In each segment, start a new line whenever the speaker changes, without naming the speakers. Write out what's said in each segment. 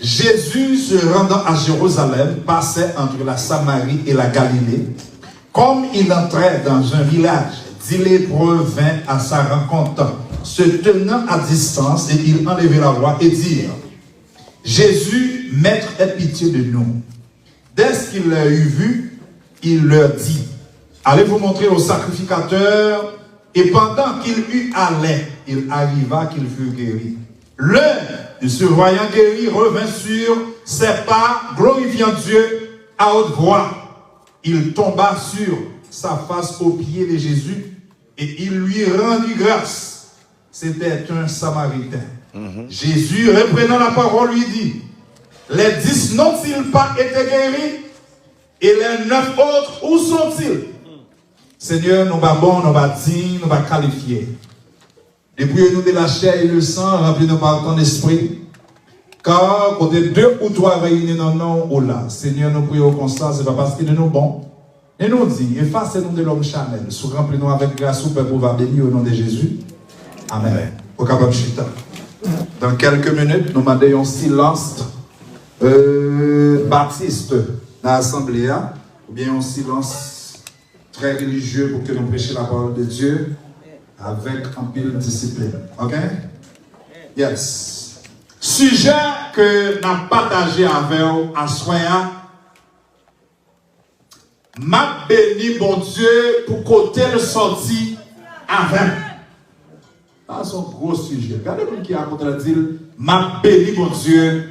Jésus, se rendant à Jérusalem, passait entre la Samarie et la Galilée. Comme il entrait dans un village, 10 lépreux vinrent à sa rencontre, se tenant à distance, et ils enlevaient la voix et dirent: Jésus, Maître, aie pitié de nous. Dès qu'il l'a eu vu, il leur dit: allez vous montrer au sacrificateur. Et pendant qu'il allait, il arriva qu'il fut guéri. L'un, de se voyant guéri, revint sur ses pas, glorifiant Dieu à haute voix. Il tomba sur sa face aux pieds de Jésus et il lui rendit grâce. C'était un Samaritain. Jésus, reprenant la parole, lui dit: les 10 n'ont-ils pas été guéris? Et les 9 autres, où sont-ils? Seigneur, nous va bon, nous va dignes, nous va qualifier. Dépouillez-nous de la chair et le sang, remplis-nous par ton esprit. Car, côté 2 ou 3 réunis dans nos noms, oh là, Seigneur, nous prions comme ça, c'est pas parce qu'il est nous bon. Et nous dit, effacez-nous de l'homme charnel, remplis-nous avec grâce, ou Père, pour va bénir au nom de Jésus. Amen. Au capable chita. Dans quelques minutes, nous demandons un silence baptiste dans l'assemblée, ou bien un silence très religieux pour que nous prêchions la parole de Dieu avec un peu de discipline. Ok? Yes. Sujet que nous avons partagé avec vous à Soya. M'a béni, bon Dieu, pour côté le sorti avec. C'est un gros sujet. Regardez pour qui a contradit. M'a béni, bon Dieu,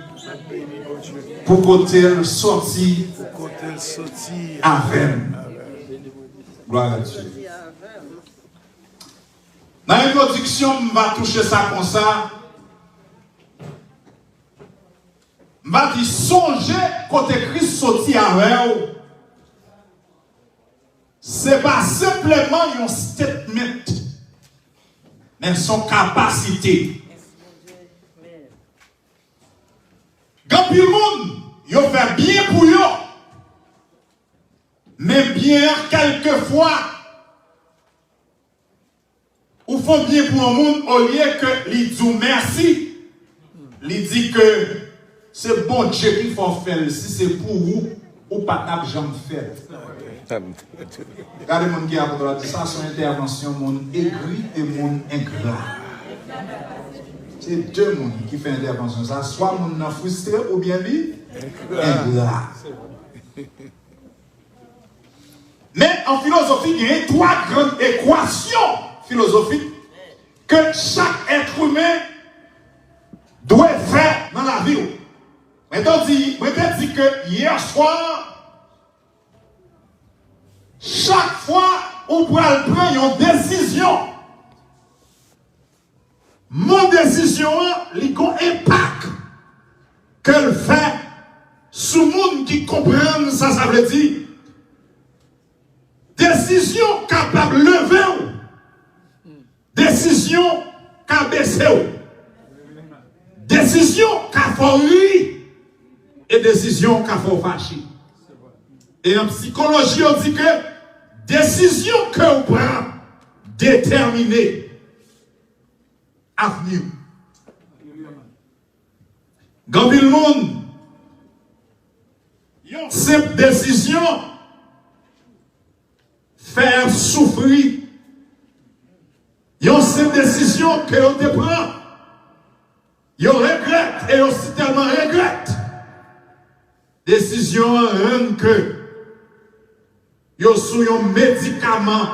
pour côté le sorti avec. Gloire à Dieu. Dans l'introduction, on va toucher ça comme ça. On va dire songer côté Christ sorti avec vous. Ce n'est pas simplement un statement, mais son capacité. Quand le monde, il fait bien pour eux. Mais bien, quelquefois, ou font bien pour un monde, au lieu que lui dit merci, lui dit que c'est bon Dieu qu'il faut faire. Si c'est pour vous, ou pas d'argent faire. Regardez mon qui a dit ça, son intervention, mon aigri et mon ingrat. C'est 2 mondes qui font intervention. Ça, soit mon frustré ou bien lui, ingrat. Mais en philosophie, il y a 3 grandes équations philosophiques que chaque être humain doit faire dans la vie. Maintenant, je dit que hier soir, chaque fois on peut prendre une décision, mon décision, il y a un impact qu'elle fait sur le monde qui comprend ça, ça veut dire. Décision capable de lever, décision capable de baisser, décision capable de rire et décision capable de fâcher. Et en psychologie, on dit que décision que on prend détermine l'avenir. Quand le monde, une simple décision, faire souffrir. Il y a une décision que l'on te prend. Il regrette et aussi tellement regrette. Décision rend que il y a un médicament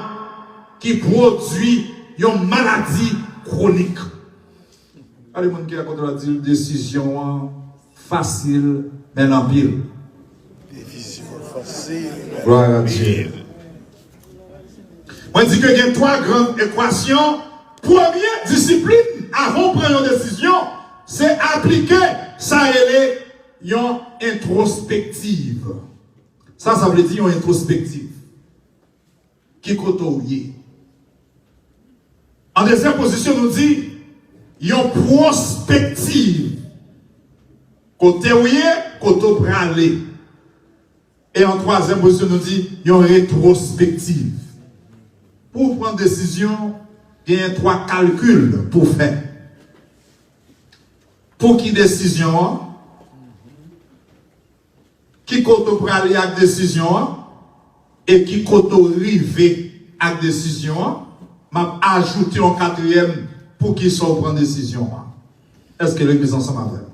qui produit une maladie chronique. Allez, mon qui a dit décision facile, mais en pile.
Décision facile.
Gloire à Dieu. On dit qu'il y a 3 grandes équations. Première discipline, avant de prendre une décision, c'est appliquer ça et une introspective. Ça veut dire une introspective. Qui côtoie. En deuxième position, nous dit une prospective. Côté où côté praler. Et en troisième position, nous dit une rétrospective. Pour prendre décision, il y a 3 calculs pour faire. Pour qui décision? qui côté pour aller à décision et qui côté arriver à décision, m'a ajouté un quatrième pour qu'ils soient prendre décision. Est-ce que l'église ensemble avec?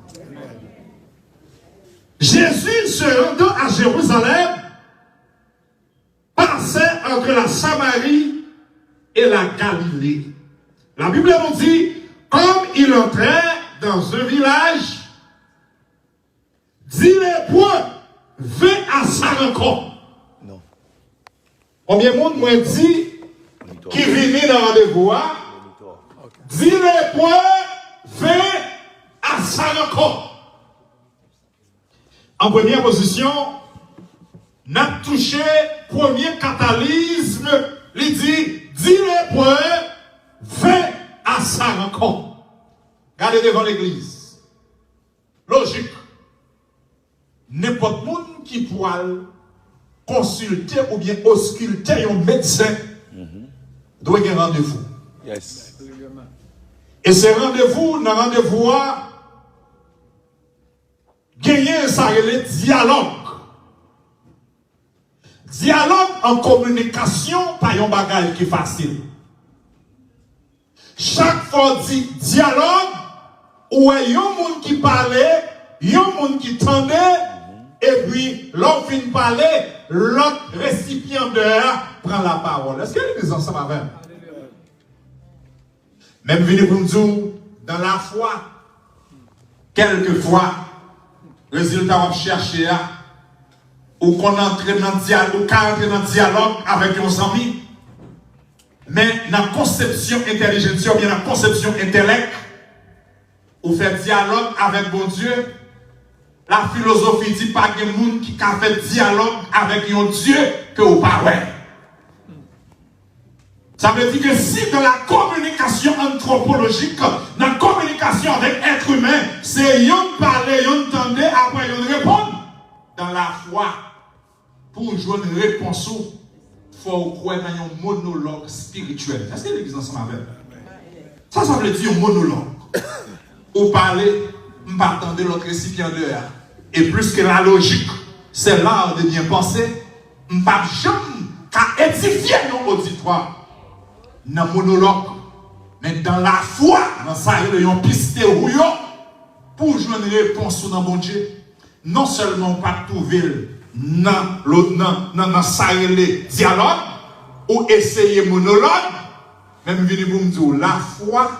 Jésus se rendant à Jérusalem passait entre la Samarie et la Galilée. La Bible nous dit, comme il entrait dans un village, dit les points, vint à sa rencontre.
Non.
Combien de monde m'a dit qui vient dans le rendez-vous? Dit les points, vint à sa rencontre. En première position, n'a touché premier catalysme, il dit les points, vint à sa rencontre. Regardez devant l'église. Logique. N'importe monde qui pourra consulter ou bien ausculter un médecin doit avoir un rendez-vous.
Yes.
Et ce rendez-vous, dans rendez-vous, gagner ça le dialogue. Dialogue en communication, pas un bagage qui est facile. Chaque fois dit dialogue, où il y a un monde qui parlait, il y a un monde qui tendait, et puis l'autre vient parler, l'autre récipiendaire prend la parole. Est-ce que les ensemble avec? Même venez pour nous dire, dans la foi, quelquefois, résultat on chercher ou qu'on entre dans le dialogue avec nos amis, mais dans la conception intelligente ou bien dans la conception intellect, ou fait dialogue avec bon Dieu. La philosophie dit pas que monde qui a fait dialogue avec un Dieu que vous parlez. Ça veut dire que si dans la communication anthropologique, dans la communication avec être humain, c'est yon parler, yon entendre, après yon répondre. Dans la foi, pour jouer une réponse, il faut croire dans un monologue spirituel. Est-ce que l'église ensemble avec? Ça veut dire un monologue. Ou parler, on va attendre l'autre récipiendaire. Et plus que la logique, c'est l'art de bien penser, on ne va jamais édifier nos auditoires. Dans le monologue, mais dans la foi, dans ça, il y a une piste pour jouer une réponse dans mon Dieu. Non seulement pas trouver dans ça, le dialogue, ou essayer monologue, même venir pour me dire, la foi,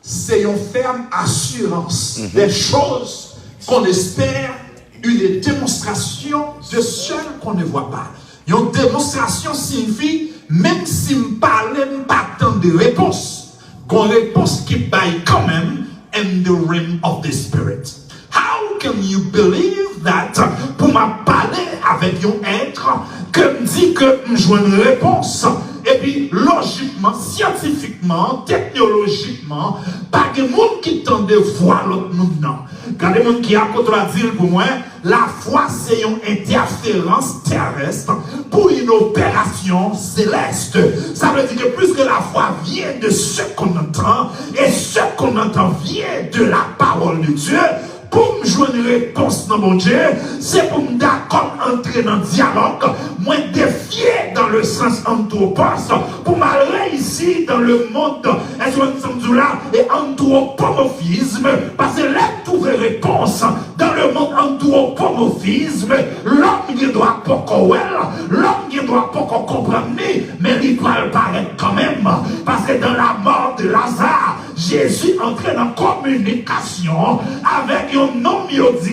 c'est une ferme assurance des choses qu'on espère, une démonstration de celles qu'on ne voit pas. Une démonstration signifie, même si je ne parle pas tant de réponse, qu'on réponse qui baille quand même in the realm of the spirit. How can you believe that pour me parler avec un être que me dit que je joue une réponse et puis logiquement, scientifiquement, technologiquement, pas de monde qui tente de voir l'autre monde non. Quand les gens qui a dire pour moi, la foi c'est une interférence terrestre pour une opération céleste. Ça veut dire que plus que la foi vient de ce qu'on entend, et ce qu'on entend vient de la parole de Dieu, pour me jouer une réponse dans mon Dieu, c'est pour me d'accord entrer dans le dialogue, moi défier dans le sens anthropos, pour m'aller ici dans le monde, est-ce que nous sommes là, et anthropomorphisme, parce que là, trouver réponse dans le monde anthropomorphisme, l'homme ne doit pas comprendre, l'homme ne doit pas comprendre, mais il doit le paraître quand même, parce que dans la mort de Lazare, Jésus entrait dans communication avec un homme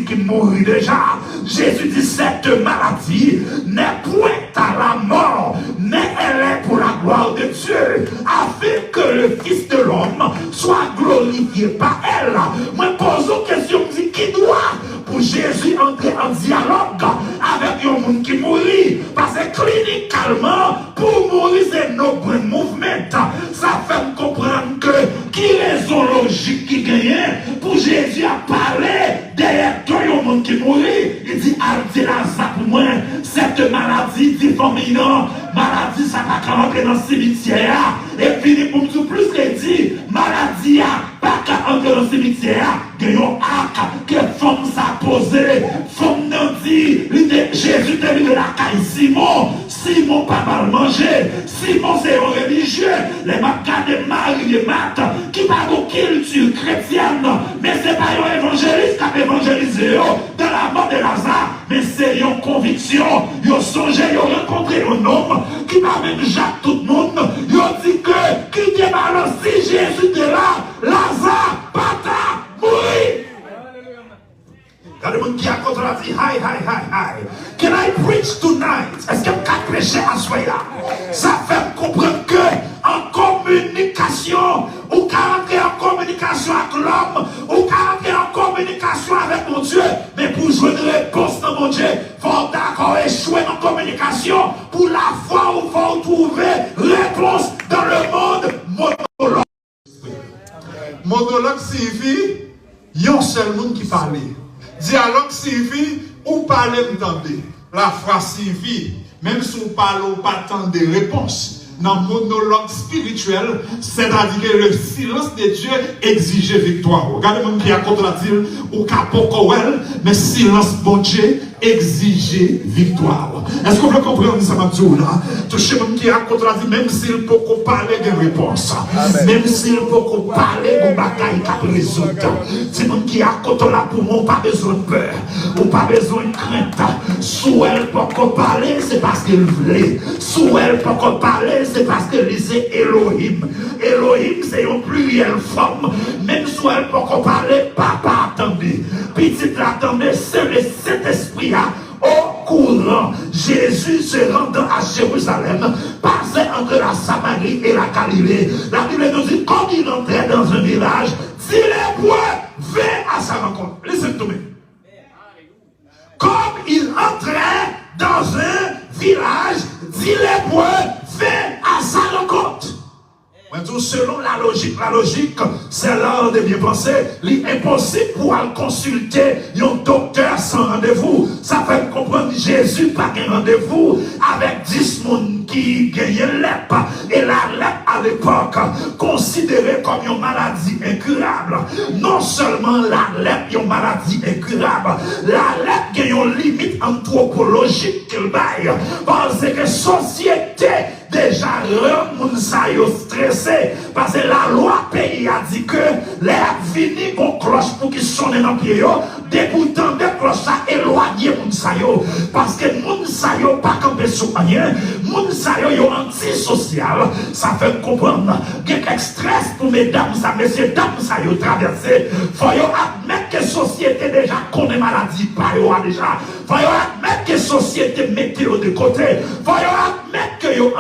qui mourit déjà. Jésus dit cette maladie n'est point à la mort, mais elle est pour la gloire de Dieu, afin que le Fils de l'homme soit glorifié par elle. Moi pose une question, dit qui doit pour Jésus entrer en dialogue avec un monde qui mourit, parce que cliniquement, pour mourir c'est no brain movement. Ça fait me comprendre que qui raison logique qui gagne pour Jésus à parler derrière toi un monde qui mourit. Il dit Lazare pour moi, cette maladie diffamine, maladie ça va rentrer dans le cimetière. Et puis pour tout plus qu'il dit, maladie pas qu'à entrer dans le cimetière, il y a un acte que femme ça posé, femme n'a dit, de la caille Simon. Simon pas mal mangé. Simon c'est un religieux. Les macades de Marie et Marthe qui pas de culture chrétienne. Mais c'est pas un évangéliste qui a évangélisé dans la mort de Lazare. Mais c'est une conviction. Ils ont songé, ils ont rencontré un homme qui va même Jacques tout le monde. Ils ont dit que qui débarrasse si Jésus était là, Lazare, pata, mourir. Regardez-moi qui a contre la vie. Hi. Can I preach tonight? Est-ce que je peux prêcher à soi là? Ça fait comprendre que en communication, ou qu'à entrer en communication avec l'homme, ou qu'à entrer en communication avec mon Dieu, mais pour jouer une réponse dans mon Dieu, il faut d'accord échouer en communication pour la fois où il faut trouver réponse dans le monde monologue.
Monologue signifie, il y a un seul monde qui parle. Dialogue signifie, ou parler, m'entendez. La phrase signifie, même si on parle, on pas tant de réponses. Dans le monologue spirituel, c'est-à-dire que le silence de Dieu exige victoire. Regardez-moi qui a contre la ville, ou capocoel, mais silence bon Dieu exige victoire. Est-ce qu'on peut comprendre ça, Mabdou, là? Touchez-moi qui a contre la ville, même s'il peut parler de réponse, même s'il peut parler de bagaille qui résultat. C'est moi qui a contre la pour moi, pas besoin de peur, ou pas besoin de crainte. Sous elle peut parler, c'est parce qu'il voulait. Sous elle peut parler, c'est parce que c'est Elohim. Elohim, c'est une plurielle forme. Même si elle peut parler, papa attendez. Petite attendez, c'est le Saint-Esprit au courant. Jésus se rendant à Jérusalem, passait entre la Samarie et la Galilée. La Bible nous dit, quand il entrait dans un village, si les bois vint à sa rencontre. Laissez-moi tomber. Comme il entrait dans un village, dit les bois vint à sa rencontre. Selon la logique, c'est l'art de bien penser. Il est impossible pour aller consulter un docteur sans rendez-vous. Ça fait comprendre que Jésus n'a pas un rendez-vous avec 10 personnes qui gagnent l'EP. Et la lèpre à l'époque, considérée comme une maladie incurable. Non seulement la lèpre est une maladie incurable, la lèpre a une limite anthropologique qu'il baille. Parce que société déjà rend moun sa yo stressé parce que la loi pays a dit que les vini qu'on cloche pour qu'ils sonne dans pied yo déboutant de cloche ça éloigner moun sa yo parce que moun sa yo pas camper sur rien moun sa yo antisocial ça fait comprendre que stress pour mesdames ça messieurs dames ça yo traverser faut yo admettre que société déjà connaît maladie pas yo déjà faut yo admettre que société météo de côté faut yo admettre que yo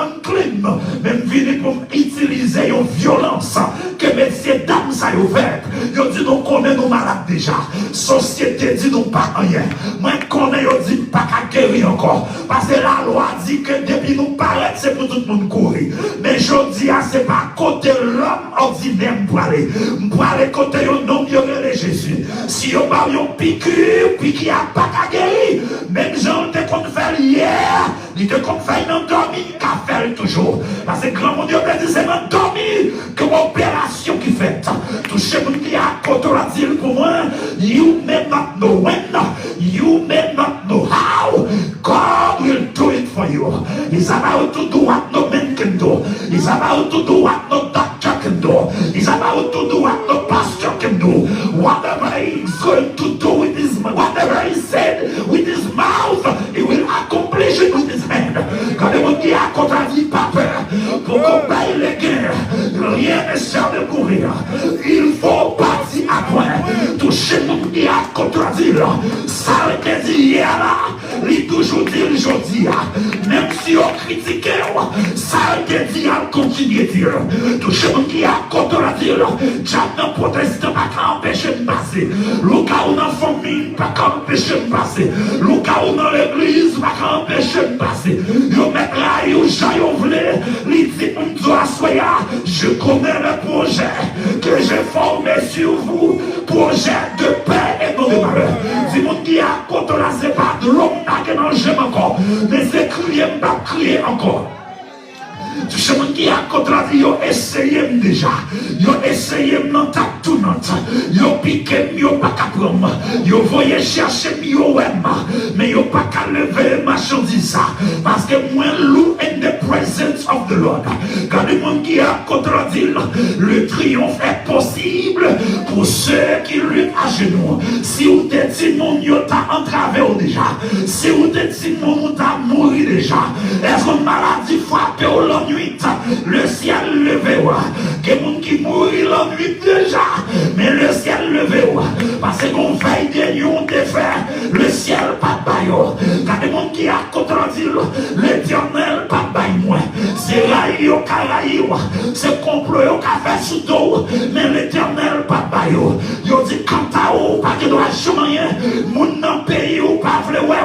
même venir pour utiliser une violence que messieurs dames ça y ouvert. Yo dit nous connaissons nos malades déjà. Société dit nous pas rien. Moi connais yo dit pas qu'à guérir encore. Parce que la loi dit que depuis nous paraître c'est pour tout le monde courir. Mais je dis c'est pas côté l'homme ordinaire pour aller côté un homme qui aurait Jésus. Si yo pas yon piqûre puis qui a pas qu'à guérir. Même Jean te qu'on fait hier, il te qu'on fait non dormir qu'à faire toujours. Parce que grand mon Dieu dit c'est non dormir que opération qui fait. Touchez mon qui a côté la dire pour moi, you may not know when, you may not know how. God will do it for you. He's about to do what no man can do. He's about to do what no doctor can do. He's about to do what no pastor can do. Whatever he's going to do with his mouth, whatever he said with his mouth, he will accomplish it with his hand. Quand le monde qui a contradit pas peur, pour qu'on paye les guerres, rien ne sert de courir. Il faut partir à point. Toucher le monde qui a contradit, ça le dit hier là, il toujours dit aujourd'hui, même si on critique, ça le dit à continuer de dire. Toucher le monde qui a contradit, jamais protestant pas qu'à empêcher de passer. Le cas où dans la famille, pas qu'à empêcher de passer. Le cas où dans l'église, pas qu'à empêcher de passer. Yo mettre là, yo j'aille voulez, il dit on doit soya. Je connais le projet que j'ai formé sur vous, projet de paix et non de malheur. Si mon qui a contre là, c'est pas de l'homme qui n'en j'aime encore, mais c'est crier, pas crier encore. Tout ce monde qui a contrarié, yo essayé déjà. Yo essayé dans ta tournante. Yo piqué, yo pas qu'à prendre. Yo voyez chercher, yo aime.
mais yo pas qu'à lever marchandise parce que moi loup in the presence of the Lord. Quand le monde qui a contredit, le triomphe est possible pour ceux qui luttent à genoux. Si vous te dites mon yo t'a entravé déjà, si vous te dites mon t'a mouru déjà, est-ce qu'une maladie frappée la nuit, le ciel levé, que mon qui mourit la nuit déjà, mais le ciel levé, parce qu'on veille des lions de fer, le ciel pas baillot. Quand le monde qui a contredit, l'éternel pas baille moins. C'est raï au caraïo, c'est complot au café sous dos, mais l'éternel pas baillot. Yo dit quand t'as ou pas que doit rien, mon nan pays ou pas vle ouais,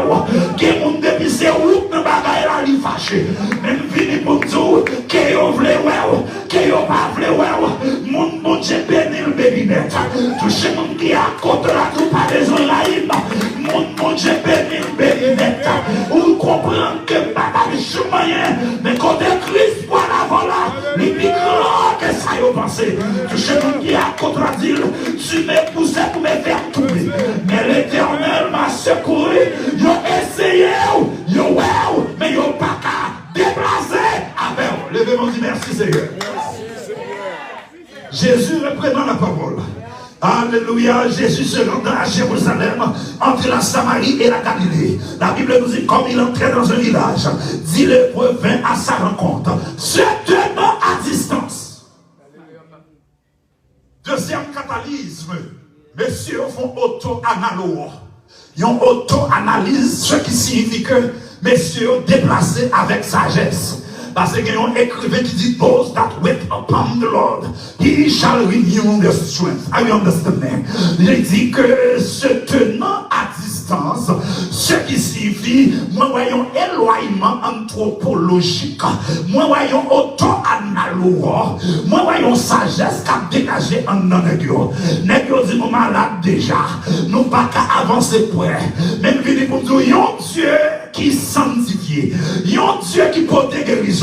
que mon depuis c'est ou nan bagaille la li fâché. Même vini pour tout, que yo vle ouais, que yo pas vle ouais, mon bon Dieu béni le bébinette. Touché mon qui a côté la tout pas besoin la hymne. Mon bon Dieu béni le bébinette. Ou comprendre que papa ne chemin, mais côté Christ pour la voilà, les plus grands que ça y a pensé. Touché mon qui a côté la dit, tu m'es poussé pour me faire tomber. Mais l'éternel m'a secouru, yo essayé, yo ouais, mais yo pas qu'à déplacer avec. Levez-moi dit merci Seigneur. Jésus reprenant la parole. Alléluia, Jésus se rendant à Jérusalem entre la Samarie et la Galilée. La Bible nous dit comme il entrait dans un village, 10 lépreux vinrent à sa rencontre, se tenant à distance. Deuxième catalysme, messieurs font auto-analogue. Ils ont auto-analyse, ce qui signifie que messieurs déplacés avec sagesse. Parce qu'il y a un écrivain qui dit, those that wait upon the Lord, he shall renew their strength. Are you understanding? Il dit que se tenant à distance, ce qui signifie, moi voyons éloignement anthropologique, moi voyons auto-analogue, moi voyons sagesse qui a dégagé en non-négio. Négio dit, nous malades déjà, nous pas qu'à avancer près. Même venu pour dire, yon Dieu qui sanctifie, yon Dieu qui porte guérison.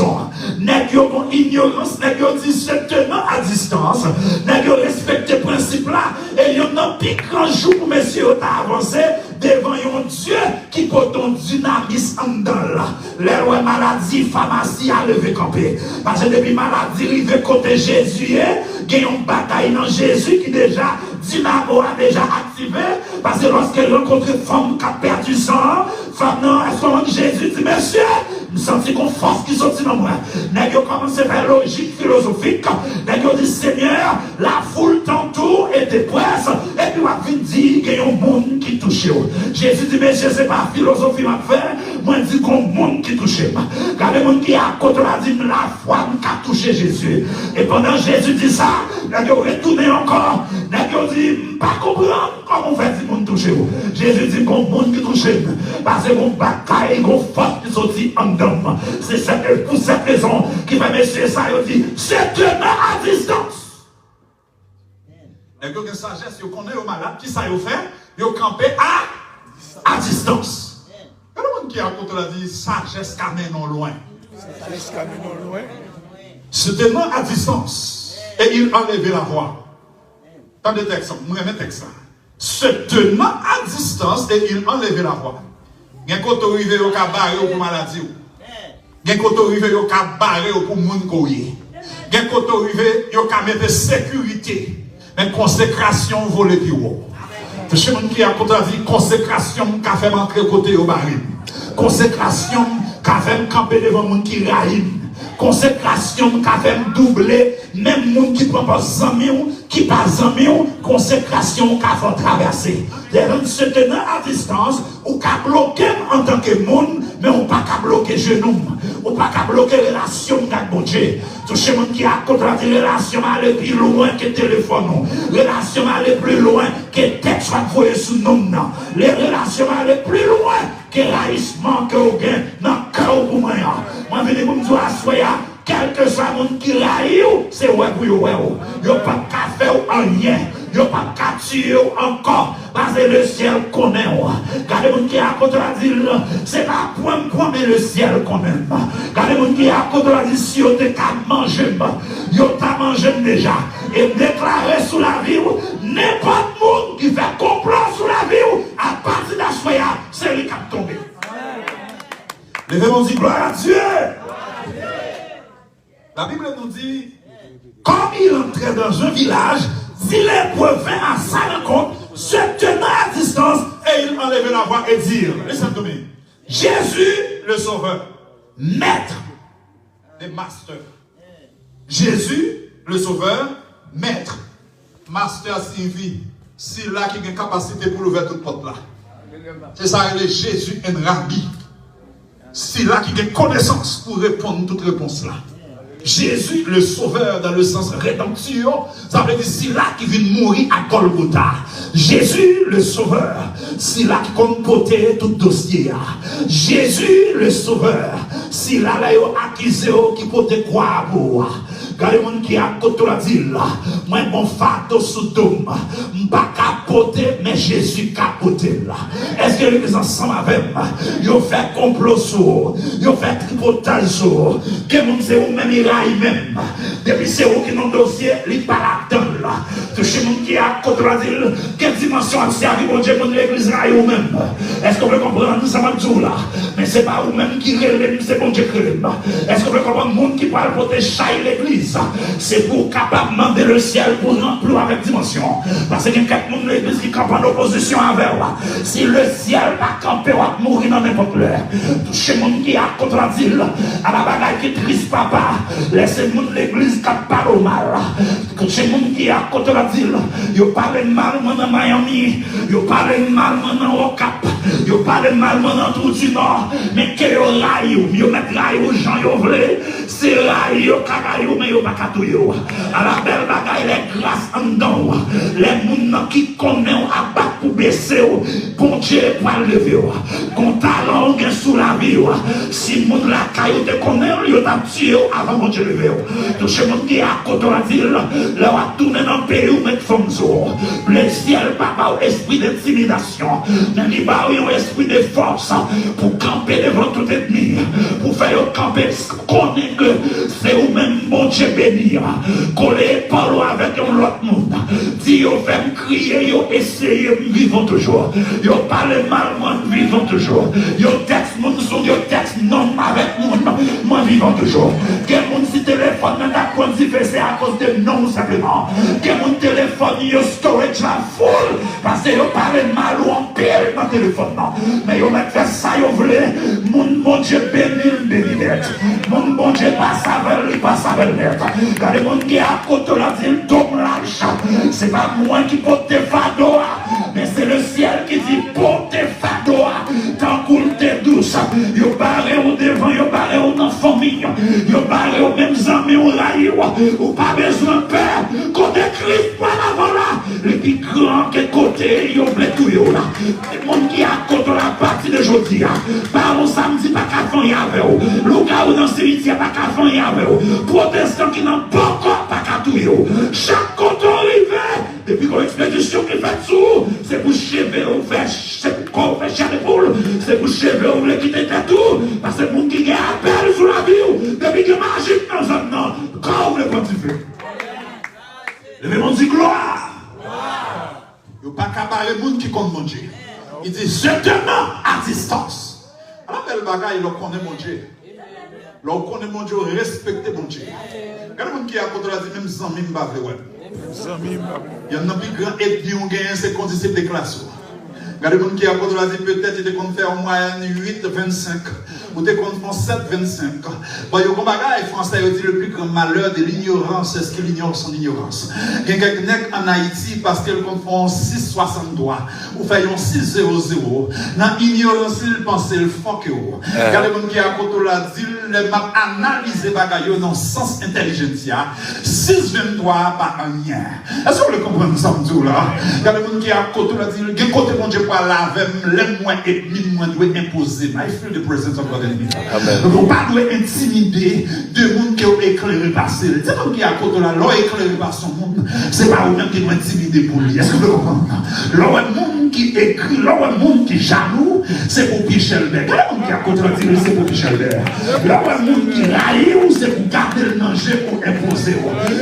N'est-ce pas ignorance, n'est-ce pas se tenant à distance, n'est-ce pas respecter le principe là, et il y a un piquant jour pour messieurs avancé devant un Dieu qui porte un dynamisme en dedans là. Les lois maladie, pharmacie à lever campé. Parce que depuis maladie, il veut côté Jésus, il y a une bataille dans Jésus qui déjà, dynamo a déjà activé. Parce que lorsqu'elle rencontre une femme qui a perdu sang, femme non, à ce moment Jésus dit, monsieur, nous sentons qu'on force qui sortit dans moi. N'est-ce pas commencé à faire logique philosophique. N'est-ce pas dit, Seigneur, la foule t'entoure et te presse. Et puis, on va dire qu'il y a un monde qui touche. Jésus dit, monsieur, ce n'est pas philosophie m'a fait. Moi, je dis qu'il y a un monde qui touche. Car le monde qui a côté la dit, la foi qui a touché Jésus. Et pendant Jésus dit ça, n'est-ce pas retourné encore. N'est-ce pas dit, pas comprendre comment on fait si le monde touche. Jésus dit qu'il y a un monde qui touche. Parce que mon bataille, mon force qui sortit en dedans. C'est pour cette raison qui va monsieur ça, il dit, c'est tenant à distance. Et que sagesse, vous connaissez aux malades, qui ça vous fait? Vous campez à distance. Et le monde qui a contre la dit, sagesse qu'amène loin.
Sagesse qu'amène loin.
Se tenant à distance, et il enlevait la voix. Attendez le texte, vous remettez le texte. Se tenant à distance, et il enlevait la voix. Il y a un côté arrivé au cabaret pour maladie. Il y a un côté arrivé au cabaret pour moun koye. Il y a un côté arrivé au mettre sécurité. Mais consécration volée plus haut. Je monde qui a dit consécration qui a fait entrer côté au baril. Consécration qui a fait camper devant moun qui raïm. Consécration qui a fait doubler même moun qui prend pas zami ou qui pas zami ou consécration qui a fait traverser. Les gens se tenant à distance ou qui bloquer en tant que monde, mais on pas qu'à bloquer genou, on pas qu'à bloquer relation avec mon Dieu. Tout ce monde qui a contracté relation aller plus loin que téléphone, relation aller plus loin que texte soit voyé sous nous, les relations aller plus loin que raïssement que vous gagnez dans le cœur pour moi. Moi, je vais vous dire à soya, quel que soit le monde qui raïe, c'est ouais pour vous. Vous n'avez pas qu'à faire rien. Vous n'avez pas qu'à tuer encore. Parce que le ciel connaît. Car le monde qui a contre la dit, c'est pas point, mais le ciel connaît. Car le monde qui a contre la dit, si vous avez mangé, vous avez mangé déjà. Et déclarer sous la vie, n'importe monde qui fait comprendre sous la vie, à partir de la soya, c'est lui qui a tombé. Levez-moi dit gloire à Dieu. La Bible nous dit, comme il entrait dans un village, si l'épreuve vint à sa rencontre, se tenant à distance, et il enlevait la voix et dire, listen to me, Jésus le Sauveur, Maître, des masters. Jésus le Sauveur, Maître. Master signifie, c'est là qui a une capacité pour ouvrir toute porte là. C'est ça, il est Jésus un rabbi. C'est là qui a une connaissance pour répondre à toute réponse là. Jésus le Sauveur dans le sens rédemption, ça veut dire c'est là qui vient mourir à Golgotha. Jésus le Sauveur, c'est là qui compte tout dossier. Jésus le Sauveur, c'est là qui a accusé qui peut croire à vous. Regardez mon qui a côté la ville là, moi mon fardeau sous dôme, m'pas capoter mais Jésus capoter là. Est-ce que les ensemble avec moi, yo fait complot sur, yo fait tripotage sur, que mon c'est ou même il aille même. Depuis c'est où qui non dossier, il pas là-dedans là. Touchez mon qui a côté la ville, quelle dimension c'est arrivé mon Dieu mon l'église là ou même. Est-ce qu'on peut comprendre ça m'a dit là? Mais c'est pas vous même qui relève, c'est bon Dieu qui relève. Est-ce qu'on peut comprendre monde qui parle protéger l'église? C'est pour capable demander le ciel pour remplir avec dimension. Parce qu'il y a quelques monde de l'église qui campe en opposition avec moi. Si le ciel va camper, on va mourir dans n'importe l'heure. Touchez le monde qui a contre la ville, à la bagaille qui triste papa. Laissez le monde de l'église qui parle au mal. Touchez le monde qui a contre la ville. Ils parlent mal dans Miami. Ils parlent mal dans au Cap. Ils parlent mal dans tout du Nord. Mais qu'ils raillent, ils mettent raillent aux gens, ils veulent. C'est raillent, ils cagaillent, mais ils pas katouyo. À la belle bagaille, les grâces en dedans. Les gens qui connaissent à battre pour baisser. Bon Dieu, pour lever. Qu'on talent gain sous la vie. Si mon la caillou te connaît, il t'a tué avant mon Dieu lever. Tout ce monde qui est à côté de la ville, là, on va tourner dans le pays où mettre femme. Le ciel, papa, esprit d'intimidation. Mais il va avoir un esprit de force pour camper devant tout ennemi. Pour faire camper, connaître que c'est vous-même, mon Dieu béni. Coller parole avec un autre monde. Si vous faites crier, vous essayez, vivons toujours. Vous parlez mal, moi, vivons toujours. Vous texte, mon son, vous texte non avec moi, vivons toujours. Quel monde si téléphone, n'a pas fait c'est à cause de non simplement. Quel monde téléphone, vous storage la foule. Parce que vous parlez mal ou en pire dans le téléphone. Mais vous mettez ça, vous voulez. Mon Dieu béni, mon bon Dieu passe avec lui, passe avec lui. Car les gens qui à côté de la ville tombent l'argent. C'est pas moi qui porte tes fardeaux, mais c'est le ciel qui dit porte tes fardeaux. Tant qu'on t'es douce, yo barré au devant, yo barré au dans la famille, yo barré aux mêmes amis au rail, ou pas besoin de peur. Côté Christ, pas l'avant là. Les plus grands que côté, yo blé tout yo là. Les gens qui à côté de la partie de jeudi, par au samedi, pas qu'à faire y avec eux. Le gars ou dans le cimetière, pas qu'à faire y avec eux. Protestants qui n'ont pas encore pas qu'à tout yo. Chaque côté arrivé, depuis qu'on expédition qui fait tout, c'est pour chever ou faire, c'est pour faire chier les poules, c'est pour chever ou les quitter tout, parce que le monde qui a appel sur la vie, depuis que magique dans un an, quand vous le quantifiez. Le monde dit gloire. Il n'y a pas qu'à parler le monde qui compte mon Dieu. Il dit certainement à distance. Alors, belle bagaille, il connaît mon Dieu. L'on connaît mon Dieu, respecter mon Dieu. Quand le monde qui est à côté de la dit, même sans mime, bah, ouais. Il y a un plus grand ethnie on gagne, c'est qu'on dit c'est des classes. Quand le monde qui est à côté de la dit, peut-être il compte faire en moyenne 8, 25, ou il compte faire 7, 25. Bon, il y a un bagage français, il dit le plus grand malheur de l'ignorance, c'est ce qu'il ignore son ignorance. Il y a quelqu'un en Haïti, parce qu'il compte faire 6, 63, ou fait 6, 0, 0. Dans l'ignorance, il pense le fuck you. Quand le monde qui est à côté de la dit, le map analyser bagage dans le sens intelligentsia, 6, 23, pas un lien. Est-ce que vous le comprenez ça, là? Quand le monde qui est à côté de la dit, il côté mon Dieu, les moins et moins doivent imposer. I feel the presence of God in me. Vous ne pouvez pas intimider de monde qui ont éclairé par c'est le monde qui est à côté de la loi éclairé par son monde. C'est pas vous-même qui doit intimider pour lui. Est-ce que vous comprenez? L'autre monde qui écrit, l'autre monde qui jaloux, c'est pour Pichelbert. Le monde qui est à côté de la télé, c'est pour Pichelbert. L'autre monde qui raille, c'est pour garder le danger pour imposer.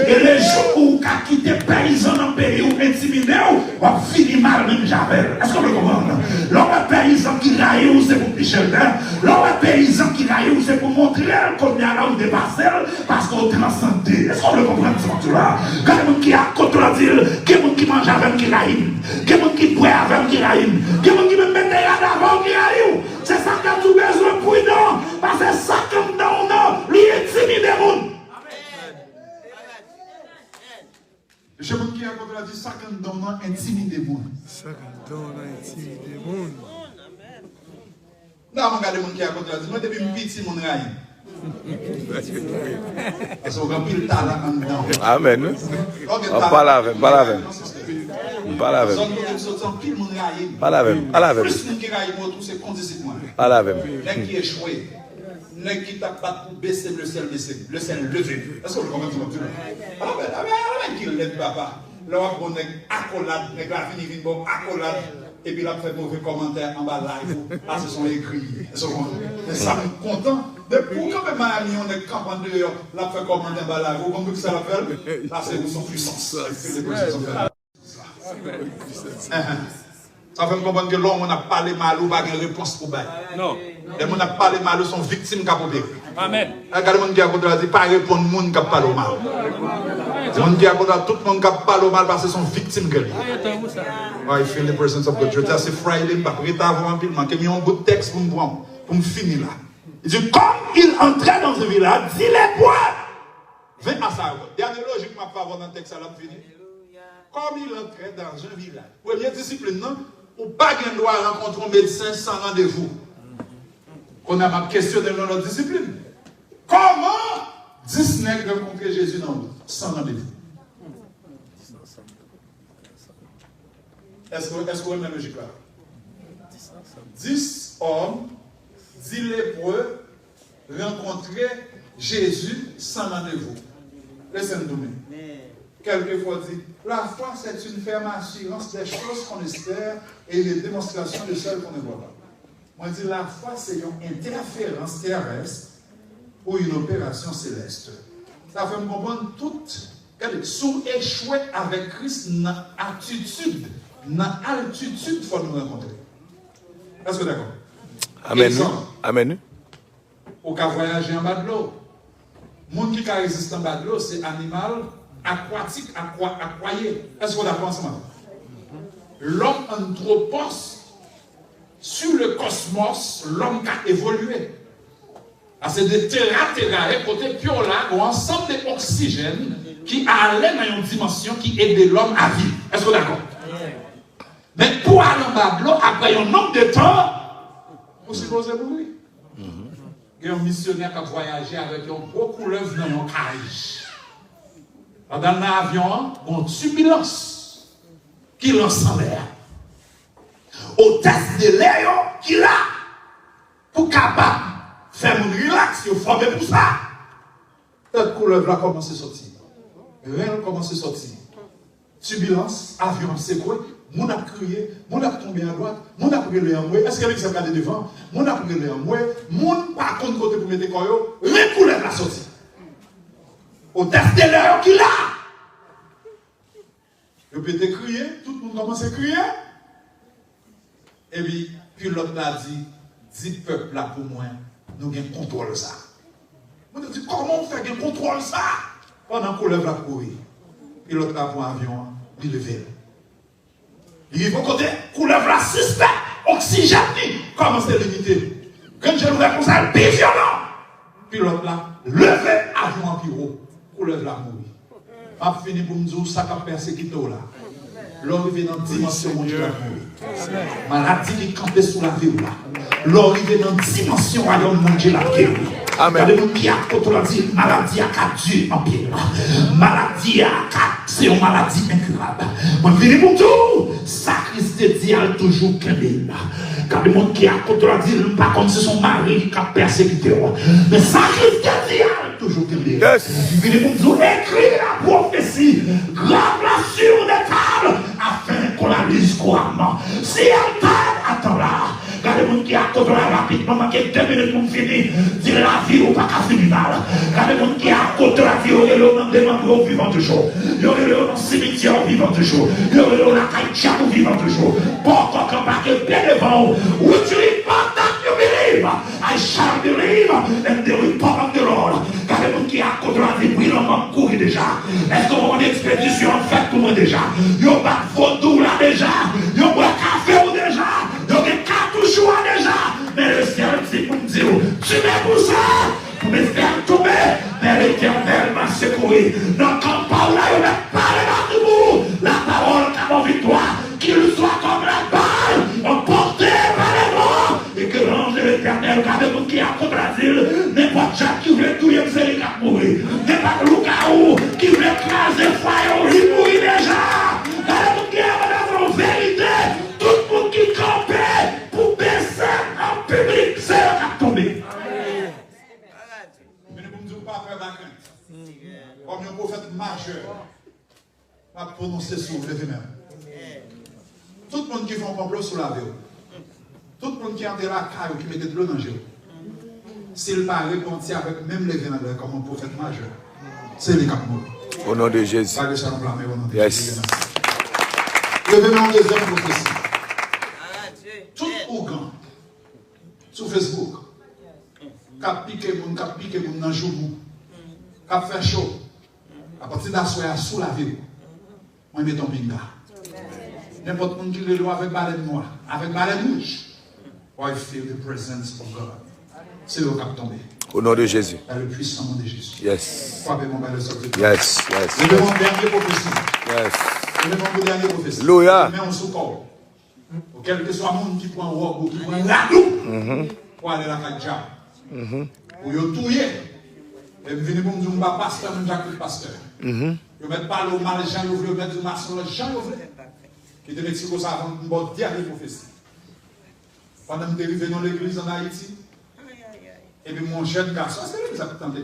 Et les jours ou qu'à quitter paysan dans le pays ou intimider ou finir mal même Javel. Est-ce qu'on peut comprendre? L'homme paysan qui raille c'est pour Michel Bert. L'homme paysan qui raille c'est pour montrer qu'on y a là où dépasser parce qu'on transcende. Est-ce qu'on peut comprendre ce là? Quand il y a qui a contre la ville, quelqu'un qui mange avec qui raille, quelqu'un qui boit avec qui raille, quelqu'un qui me met d'avant qui raille. C'est ça que tu as besoin pour nous. Parce que ça comme dans nous, lui intimide les gens.
Je sais pas qui a contre la dit ça comme dans nous, intimide les gens.
Ça comme dans nous, intimide les gens.
Non, je regarde les gens qui a contre la dit, moi depuis petit, mon raille. Parce qu'on a pris le talent en dedans.
Amen. Parle avec, parle avec. Parle avec. Parle avec, parle avec.
Plus de gens qui raillent, c'est condiscipliné.
Parle avec.
Nèg qui échoué, nèg qui t'a pas pour baisser le ciel levé. Est-ce que vous comprenez ce que je veux dire? Ah ben, qui lève papa. Là, on a accolade, nèg la fini vin bon accolade. Et puis là, fait mauvais commentaire en bas live. Ah, ce sont écrits. Mais ça me content. Mais pourquoi même ami, on est campant dehors, là, fait commentaire en bas live. Vous comprenez que ça l'appelle? Là, c'est son puissance. Ça fait me comprendre que l'homme, on a parlé mal ou pas de réponse pour bail.
Non.
Les gens qui ont parlé mal sont victimes qui ont parlé.
Amen.
Regardez les gens qui ont dit pas répondre aux gens qui ont parlé mal. Les gens qui ont dit tout le monde qui a parlé mal parce que sont victimes que lui. I feel the presence of God. Je dis c'est Friday, pas prêt à avoir un film, que mis un bout de texte pour me prendre, pour me finir là.
Il dit comme il entrait dans ce village, dis les bois.
Viens à ça. Dernière logique m'a pas avoir dans le texte là pour finir. Comme il entrait dans un village. Première discipline non. Ou pas qu'un doit rencontrer un médecin sans rendez-vous. On a ma question de notre discipline. Comment 10 nègres rencontrer Jésus dans l'eau sans rendez-vous? Est-ce que vous avez la logique là? 10 hommes, 10 lépreux rencontrer Jésus sans rendez-vous. Laissez-nous. Quelquefois dit, la foi c'est une ferme assurance des choses qu'on espère et les démonstrations de celles qu'on ne voit pas. Moi je dis, la foi c'est une interférence terrestre ou une opération céleste. Ça fait me comprendre toute, sous échouer avec Christ dans attitude, dans altitude, il faut nous rencontrer. Est-ce que d'accord?
Amen. Amen.
Au cas voyager en bas de l'eau. Le monde qui résiste en bas de l'eau, c'est animal aquatique, aquayé. Est-ce qu'on a pensé ensemble? L'homme anthropos, sur le cosmos, l'homme qui a évolué. C'est des terra, côté piola, ou ensemble d'oxygène qui allait dans une dimension qui aide l'homme à vivre. Est-ce qu'on est d'accord? Mais pour aller en bas de l'eau, après un nombre de temps, vous supposez pour lui. Il y a un missionnaire qui a voyagé avec un gros couleuvre dans une cage. Dans l'avion, on turbulence qui lance en l'air. Au test de l'air, qui là, pour capable faire mon relax, il faut former pour ça. Cette couleuvre là commence à sortir. Rien commence à sortir. Turbulence, avion secoué, mon a crié, mon a tombé à droite, mon a pris le en moi. Est-ce qu'il y a regardé devant? Mon a pris le en moi, mon par contre côté pour mettre koyo, les couleuvres la sortie. Au test de l'air qui là. Je peux te crier, tout le monde commence à crier. Et puis, l'autre a dit, 10 peuples là pour moi, nous avons contrôle ça. On dit, comment on fait un contrôle ça? Pendant qu'on lève la courir. Puis l'autre a pris un avion, il levé. Il faut côté, qu'on lève la système, oxygène, comment c'est limité? Quand je l'ouvre comme ça, il est violent. Puis l'autre là, levé avion en pyro, qu'on lève la mourir. A fini pour me dire ça qui a persécuté là. L'homme vient dans la dimension où Dieu a mourir. Maladie qui campait sous la vie là. L'homme vient dans la dimension où Dieu l'a guéri.
Amen.
Maladie a Dieu en pied. Maladie c'est une maladie incurable. Moi, je viens pour tout. Sacriste a toujours qu'un quand le monde qui a contredit, pas comme c'est son mari qui a persécuté. Mais sacriste a toujours qu'un
Yes.
Je viens pour tout écrire la prophétie. Grave-la sur des tables afin qu'on la lise couramment. Si elle parle, attends là.
Car les gens qui a côté rapidement, manqué 2 minutes pour finir, dire la vie ou pas qu'à finir mal. Car les gens qui a côté la vie, ils ont des membres vivants toujours. Ils ont dans le cimetière vivant toujours. Ils ont dans la caïcha vivant toujours. Pourquoi qu'on pas que bien devant, would you report that you believe? I shall believe and the report of the Lord. Car les gens qui a côté la vie, ils ont couru déjà. Est-ce qu'on a une expédition en fait pour moi déjà? Ils ont pas de vaudou là déjà. Ils ont pas de café ou déjà. Ils ont des cartouches déjà. Mais le ciel dit pour me dire, tu m'es pour ça, pour me faire tomber. Mais l'Éternel m'a secouru. Dans le camp là, il m'a parlé dans tout bout. La parole qui a mon victoire, qu'il soit comme la balle, emporté par les vents. Et que l'ange de l'Éternel, regardez-vous qui a contre l'asile, n'importe Jacques qui voulait tout y c'est lui qui a mouru. N'importe Loukaou qui voulait écraser Fayon, il mourit déjà. Regardez-vous qui a en vérité, tout le monde qui campait pour baisser en public, c'est eux qui a tombé.
Mais ne vous pas faire la crainte. Comme un prophète majeur, va prononcer sur le même. Tout le monde qui fait un complot sur la vie. Tout le monde qui a de la caille, qui met de l'eau dans le jeu. S'il pas répondre avec même les vénades comme un prophète majeur, c'est les cap mort.
Au nom de Jésus.
Pas de ça, on au nom de
Yes.
Jésus. Levez-moi en deuxième prophétie. Tout Ougan, sur Facebook, qui pique moun dans le jour, qui fait chaud, à partir d'asseoir sous la ville, moi je mets ton pinga. N'importe qui qui le loin avec baleine noire, avec baleine rouge, I feel the presence of God. C'est le cap tombé.
Au nom de Jésus.
Dans le puissant nom de Jésus.
Yes.
Frappez mon bel sort de
Yes. Yes.
Levez mon dernier prophétie.
Yes.
Levez mon dernier prophétie.
Alléluia.
Mets en sous corps. Pour quel que soit le monde qui prend un robe ou qui prend un radou, pour aller à la Kadja. Pour y touiller. Et venez pour me dire, je ne suis pas pasteur, je ne suis pas pasteur. Je ne mets pas le mal, Jean, je veux mettre du maçon, Jean, je veux. Qui te Mexico, ça avant une bonne dernière prophétie. Pendant que je suis arrivé dans l'église en Haïti, et puis mon jeune garçon, est-ce que vous avez entendu?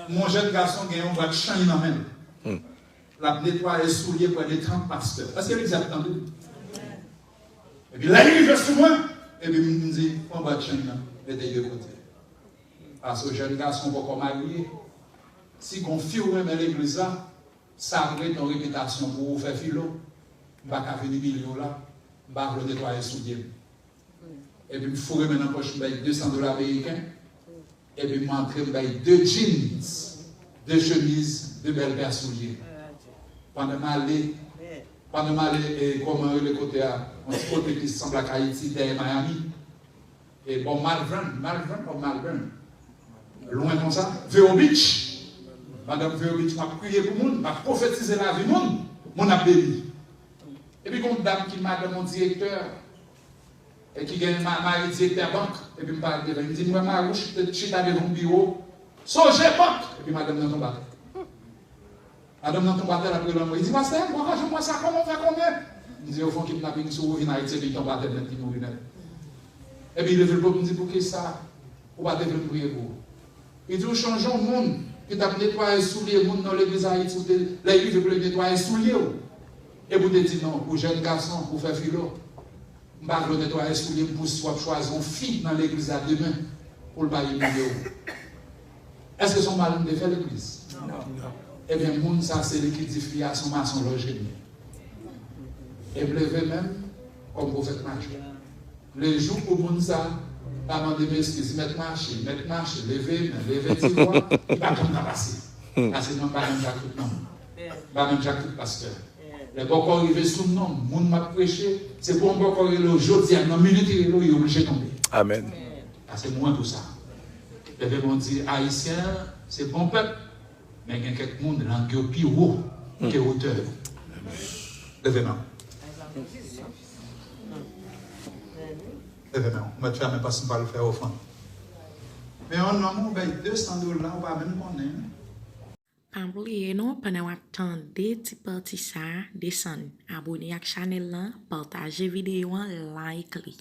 Mon jeune garçon a un bras de champ dans la main. La nettoie les souliers pour les 30 pasteurs. Est-ce que vous avez entendu? Et puis là, il arrive sur moi, et puis il me dit, on va changer les deux côtés. Parce que les jeunes garçons vont comme mariés. Si on fille même à l'église là, ça va être une réputation pour vous faire philo. Je ne vais pas venir milieu là, je vais pas nettoyer les souliers. Et puis, je fourre maintenant poche, je vais $200 américains. Et puis, je m'entraîne, je vais 2 jeans, 2 chemises, 2 belles paires souliers. Pendant que je allais, comment le côté à, on se côté qui semble à Haïti, derrière Miami. Et bon, Malvern. Loin comme ça, Vero Beach. Madame Vero Beach m'a prié pour le monde, m'a prophétisé la vie du monde, mon a béni. Et puis, comme dame qui m'a donné mon directeur, et qui gagne ma directeur banque, et puis me parle de elle, il me dit, moi, ma rouge, je suis allé dans mon bureau, songez banque, et puis madame dans ton bateau. Madame dans ton bateau, après l'homme, il dit, pasteur, moi ça, comment on fait combien? Il dit, au fond, kidnapping sur vous, il a été ton bateau, il mourit. Et puis il lève le pot, il me dit, pour qui ça? Ou pas devrait prier pour vous? Il dit, changeons le monde, qui t'a nettoyé sous les monde dans l'église Haïti, l'église veut nettoyer sous les. Et vous te dites, non, pour jeunes garçons, pour faire philo. Je ne vais pas nettoyer sous les pour choisir une fille dans l'église à demain pour le bailler milieu. Est-ce que son mal de faire l'église? Non. Eh bien, moun ça c'est l'équipe à son maçon logé. Et vous levez même comme prophète majeur. Les jours où moun ça, pas demander mes excuses, mettre marché, lever, tiroir, il va comme passer. Parce que non, pas même Jacques tout non. Pas même Jacques tout pasteur. Les gens arrivés sous le nom, les gens m'a prêché, c'est pour un bon corps aujourd'hui, dans une minute, il est obligé de tomber.
Amen.
C'est moins pour ça. Les gens vont dire, Haïtien, c'est bon peuple, mais il y a quelques monde qui est plus haut que hauteur. Levez-moi. Levez-moi. On va te faire même pas si on va le faire offrande. Mais on a $200, on va même connaître.
Pas oublier non pendant attendre des petits parties ça descendre abonner à la chaîne là partager vidéo like li